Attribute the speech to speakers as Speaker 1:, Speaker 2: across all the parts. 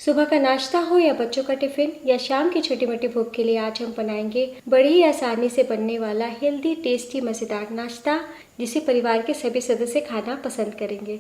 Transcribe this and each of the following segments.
Speaker 1: सुबह का नाश्ता हो या बच्चों का टिफिन या शाम की छोटी मोटी भूख के लिए आज हम बनाएंगे बड़ी ही आसानी से बनने वाला हेल्दी टेस्टी मजेदार नाश्ता, जिसे परिवार के सभी सदस्य खाना पसंद करेंगे।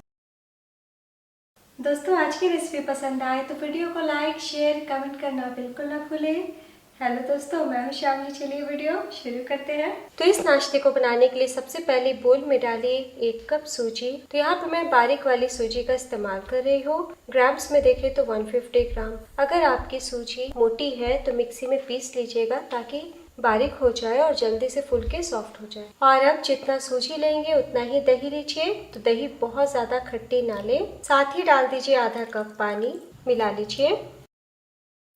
Speaker 1: दोस्तों, आज की रेसिपी पसंद आए तो वीडियो को लाइक शेयर कमेंट करना बिल्कुल ना भूलें। हेलो दोस्तों, मैं हूं शामली। चलिए वीडियो शुरू करते हैं। तो इस नाश्ते को बनाने के लिए सबसे पहले बोल में डालिए 1 कप सूजी। तो यहाँ पे मैं बारीक वाली सूजी का इस्तेमाल कर रही हूँ। ग्राम्स में देखें तो 150 ग्राम। अगर आपकी सूजी मोटी है तो मिक्सी में पीस लीजिएगा ताकि बारीक हो जाए और जल्दी से फूल के सॉफ्ट हो जाए। और अब जितना सूजी लेंगे उतना ही दही लीजिए। तो दही बहुत ज्यादा खट्टी ना ले। साथ ही डाल दीजिए आधा कप पानी, मिला लीजिए।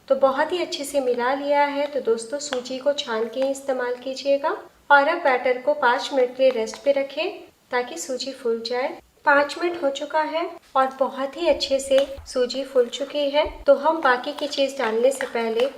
Speaker 1: तो बहुत ही अच्छे से मिला लिया है। तो दोस्तों, सूजी को छान के ही इस्तेमाल कीजिएगा। और अब बैटर को 5 मिनट के लिए रेस्ट पे रखें ताकि सूजी फूल जाए। 5 मिनट हो चुका है और बहुत ही अच्छे से सूजी फूल चुकी है। तो हम बाकी की चीज डालने से पहले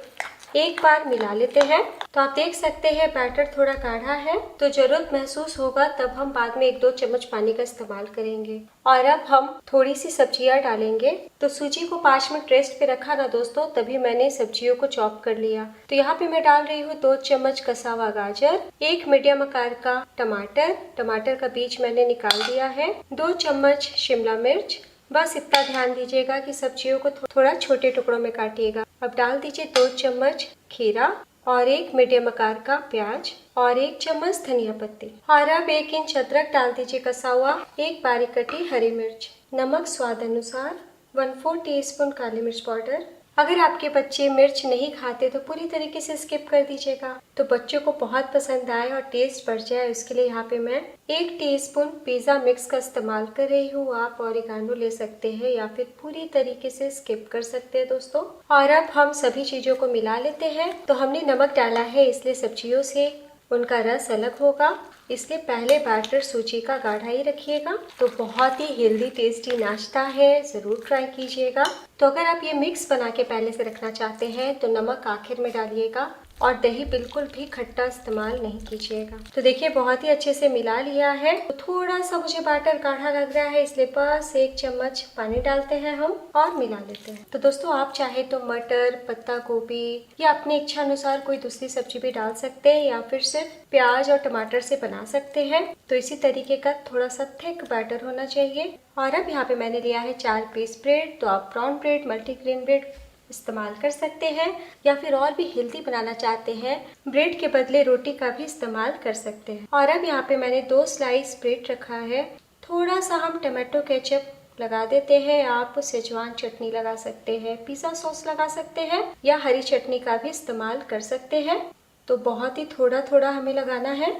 Speaker 1: एक बार मिला लेते हैं। तो आप देख सकते हैं बैटर थोड़ा गाढ़ा है, तो जरूरत महसूस होगा तब हम बाद में 1-2 चम्मच पानी का इस्तेमाल करेंगे। और अब हम थोड़ी सी सब्जियां डालेंगे। तो सूजी को 5 मिनट रेस्ट पे रखा ना दोस्तों, तभी मैंने सब्जियों को चॉप कर लिया। तो यहाँ पे मैं डाल रही हूँ 2 चम्मच कसा हुआ गाजर, 1 मीडियम आकार का टमाटर का बीज मैंने निकाल दिया है, 2 चम्मच शिमला मिर्च। बस इतना ध्यान दीजिएगा कि सब्जियों को थोड़ा छोटे टुकड़ों में काटिएगा। अब डाल दीजिए 2 चम्मच खीरा और 1 मीडियम आकार का प्याज और 1 चम्मच धनिया पत्ती। और अब 1 इंच अदरक डाल दीजिए कसा हुआ, 1 बारीक कटी हरी मिर्च, नमक स्वाद अनुसार, 1/4 टीस्पून काली मिर्च पाउडर। अगर आपके बच्चे मिर्च नहीं खाते तो पूरी तरीके से स्किप कर दीजिएगा। तो बच्चों को बहुत पसंद आए और टेस्ट बढ़ जाए, उसके लिए यहाँ पे मैं 1 टीस्पून पिज्जा मिक्स का इस्तेमाल कर रही हूँ। आप ऑरिगेनो ले सकते हैं या फिर पूरी तरीके से स्किप कर सकते हैं दोस्तों। और अब हम सभी चीजों को मिला लेते हैं। तो हमने नमक डाला है, इसलिए सब्जियों से उनका रस अलग होगा, इसलिए पहले बैटर सूजी का गाढ़ा ही रखिएगा। तो बहुत ही हेल्दी टेस्टी नाश्ता है, जरूर ट्राई कीजिएगा। तो अगर आप ये मिक्स बना के पहले से रखना चाहते हैं तो नमक आखिर में डालिएगा और दही बिल्कुल भी खट्टा इस्तेमाल नहीं कीजिएगा। तो देखिए बहुत ही अच्छे से मिला लिया है। तो थोड़ा सा मुझे बैटर गाढ़ा लग रहा है, इसलिए बस 1 चम्मच पानी डालते हैं हम और मिला लेते हैं। तो दोस्तों, आप चाहे तो मटर, पत्ता गोभी या अपनी इच्छा अनुसार कोई दूसरी सब्जी भी डाल सकते हैं या फिर सिर्फ प्याज और टमाटर से बना सकते हैं। तो इसी तरीके का थोड़ा सा थिक बैटर होना चाहिए। और अब यहाँ पे मैंने लिया है 4 पीस ब्रेड। तो आप ब्राउन ब्रेड, मल्टीग्रेन ब्रेड इस्तेमाल कर सकते हैं या फिर और भी हेल्दी बनाना चाहते हैं, ब्रेड के बदले रोटी का भी इस्तेमाल कर सकते हैं। और अब यहाँ पे मैंने 2 स्लाइस ब्रेड रखा है। थोड़ा सा हम टमाटो केचप लगा देते हैं। आप सेजवान चटनी लगा सकते हैं, पिज्जा सॉस लगा सकते हैं या हरी चटनी का भी इस्तेमाल कर सकते हैं। तो बहुत ही थोड़ा थोड़ा हमें लगाना है।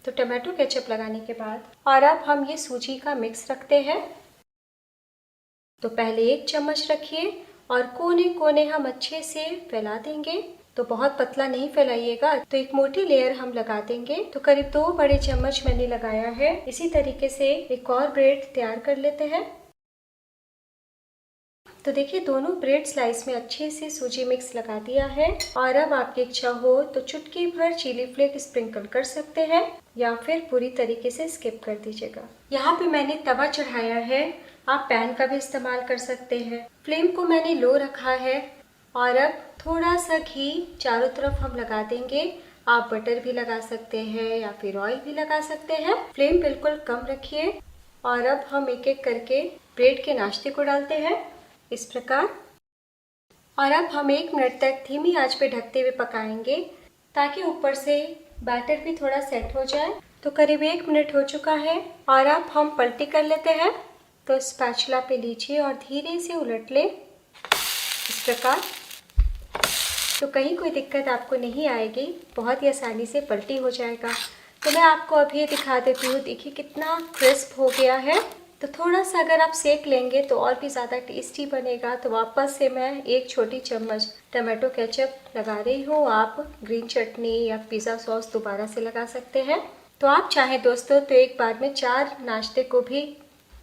Speaker 1: तो टमाटो केचप लगाने के बाद और अब हम ये सूजी का मिक्स रखते हैं। तो पहले 1 चम्मच रखिए और कोने कोने हम अच्छे से फैला देंगे। तो बहुत पतला नहीं फैलाइएगा, तो एक मोटी लेयर हम लगा देंगे। तो करीब 2 बड़े चम्मच मैंने लगाया है। इसी तरीके से एक और ब्रेड तैयार कर लेते हैं। तो देखिए दोनों ब्रेड स्लाइस में अच्छे से सूजी मिक्स लगा दिया है। और अब आपकी इच्छा हो तो चुटकी भर चिली फ्लेक्स स्प्रिंकल कर सकते हैं या फिर पूरी तरीके से स्किप कर दीजिएगा। यहाँ पे मैंने तवा चढ़ाया है, आप पैन का भी इस्तेमाल कर सकते हैं। फ्लेम को मैंने लो रखा है और अब थोड़ा सा घी चारों तरफ हम लगा देंगे। आप बटर भी लगा सकते हैं या फिर ऑयल भी लगा सकते हैं। फ्लेम बिल्कुल कम रखिए। और अब हम एक एक करके ब्रेड के नाश्ते को डालते हैं इस प्रकार। और अब हम 1 मिनट तक धीमी आंच पे ढकते हुए पकाएंगे ताकि ऊपर से बैटर भी थोड़ा सेट हो जाए। तो करीब 1 मिनट हो चुका है और अब हम पलटी कर लेते हैं। तो स्पैचुला पे लीजिए और धीरे से उलट ले इस प्रकार। तो कहीं कोई दिक्कत आपको नहीं आएगी, बहुत ही आसानी से पलटी हो जाएगा। तो मैं आपको अभी दिखा देती हूँ, देखिए कितना क्रिस्प हो गया है। तो थोड़ा सा अगर आप सेक लेंगे तो और भी ज़्यादा टेस्टी बनेगा। तो वापस से मैं 1 छोटी चम्मच टमाटो केचप लगा रही हूँ। आप ग्रीन चटनी या पिज़्ज़ा सॉस दोबारा से लगा सकते हैं। तो आप चाहे दोस्तों तो एक बार में 4 नाश्ते को भी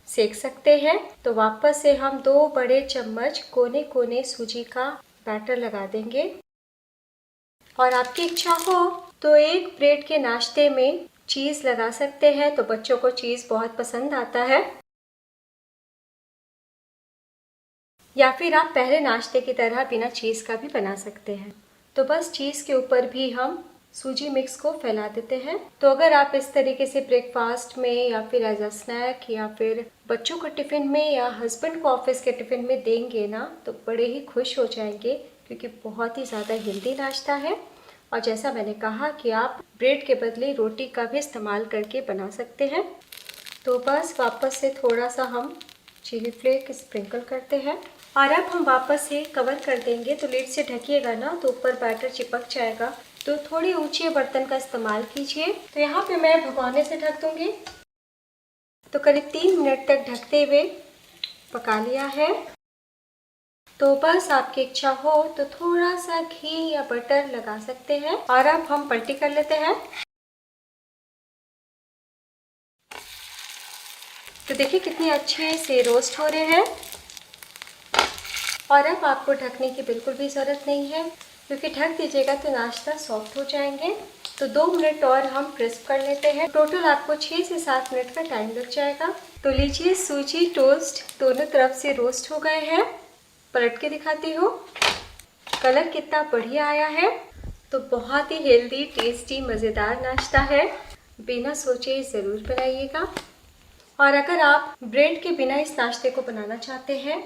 Speaker 1: सेक सकते हैं। तो वापस से हम 2 बड़े चम्मच कोने कोने सूजी का बैटर लगा देंगे। और आपकी इच्छा हो तो एक ब्रेड के नाश्ते में चीज लगा सकते हैं। तो बच्चों को चीज बहुत पसंद आता है। या फिर आप पहले नाश्ते की तरह बिना चीज़ का भी बना सकते हैं। तो बस चीज़ के ऊपर भी हम सूजी मिक्स को फैला देते हैं। तो अगर आप इस तरीके से ब्रेकफास्ट में या फिर एज अ स्नैक या फिर बच्चों को टिफ़िन में या हस्बैंड को ऑफिस के टिफ़िन में देंगे ना, तो बड़े ही खुश हो जाएंगे, क्योंकि बहुत ही ज़्यादा हेल्दी नाश्ता है। और जैसा मैंने कहा कि आप ब्रेड के बदले रोटी का भी इस्तेमाल करके बना सकते हैं। तो बस वापस से थोड़ा सा हम चिली फ्लेक स्प्रिंकल करते हैं और अब हम वापस से कवर कर देंगे। तो लिड से ढकिएगा ना तो ऊपर बैटर चिपक जाएगा। तो थोड़े ऊंचे बर्तन का इस्तेमाल कीजिए। तो यहाँ पे मैं भगोने से ढक दूंगी। तो करीब 3 मिनट तक ढकते हुए पका लिया है। तो बस आपकी इच्छा हो तो थोड़ा सा घी या बटर लगा सकते हैं। और अब हम पलटी कर लेते हैं। तो देखिए कितने अच्छे से रोस्ट हो रहे हैं। और अब आपको ढकने की बिल्कुल भी ज़रूरत नहीं है, क्योंकि ढक दीजिएगा तो नाश्ता सॉफ्ट हो जाएंगे। तो 2 मिनट और हम क्रिस्प कर लेते हैं। टोटल आपको 6 से 7 मिनट का टाइम लग जाएगा। तो लीजिए, सूजी टोस्ट दोनों तरफ से रोस्ट हो गए हैं। पलट के दिखाती हूँ, कलर कितना बढ़िया आया है। तो बहुत ही हेल्दी, टेस्टी, मज़ेदार नाश्ता है। बिना सोचे ज़रूर बनाइएगा। और अगर आप ब्रेड के बिना इस नाश्ते को बनाना चाहते हैं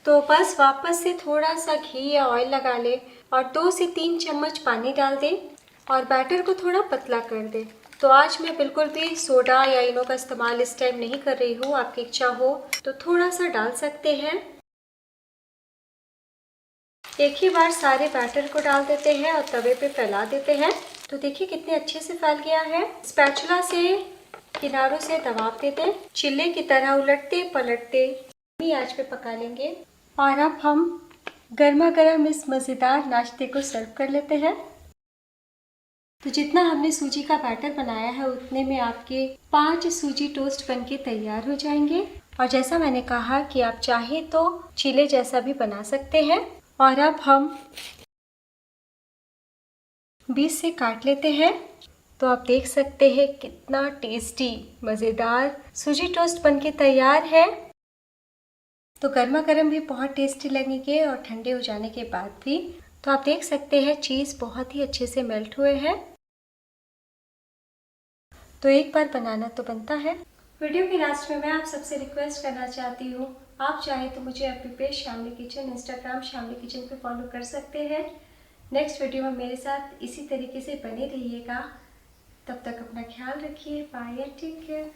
Speaker 1: तो बस वापस से थोड़ा सा घी या ऑयल लगा लें और 2 से 3 चम्मच पानी डाल दें और बैटर को थोड़ा पतला कर दें। तो आज मैं बिल्कुल भी सोडा या इनो का इस्तेमाल इस टाइम नहीं कर रही हूँ। आपकी इच्छा हो तो थोड़ा सा डाल सकते हैं। एक ही बार सारे बैटर को डाल देते हैं और तवे पे फैला देते हैं। तो देखिए कितने अच्छे से फैल गया है। स्पैचुला से किनारों से दबाव देते, चिल्ले की तरह उलटते पलटते धीमी आंच पे पका लेंगे। और अब हम गर्मा गर्म इस मज़ेदार नाश्ते को सर्व कर लेते हैं। तो जितना हमने सूजी का बैटर बनाया है उतने में आपके 5 सूजी टोस्ट बनके तैयार हो जाएंगे। और जैसा मैंने कहा कि आप चाहे तो चीले जैसा भी बना सकते हैं। और अब हम बीच से काट लेते हैं। तो आप देख सकते हैं कितना टेस्टी, मज़ेदार सूजी टोस्ट बनके तैयार है। तो गर्मा गर्म भी बहुत टेस्टी लगेंगे और ठंडे हो जाने के बाद भी। तो आप देख सकते हैं चीज़ बहुत ही अच्छे से मेल्ट हुए हैं। तो एक बार बनाना तो बनता है। वीडियो के लास्ट में मैं आप सबसे रिक्वेस्ट करना चाहती हूँ, आप चाहे तो मुझे अपने page Shamli kitchen, Instagram Shamli kitchen पे फॉलो कर सकते हैं। नेक्स्ट वीडियो में मेरे साथ इसी तरीके से बने रहिएगा। तब तक अपना ख्याल रखिए। Bye, take care.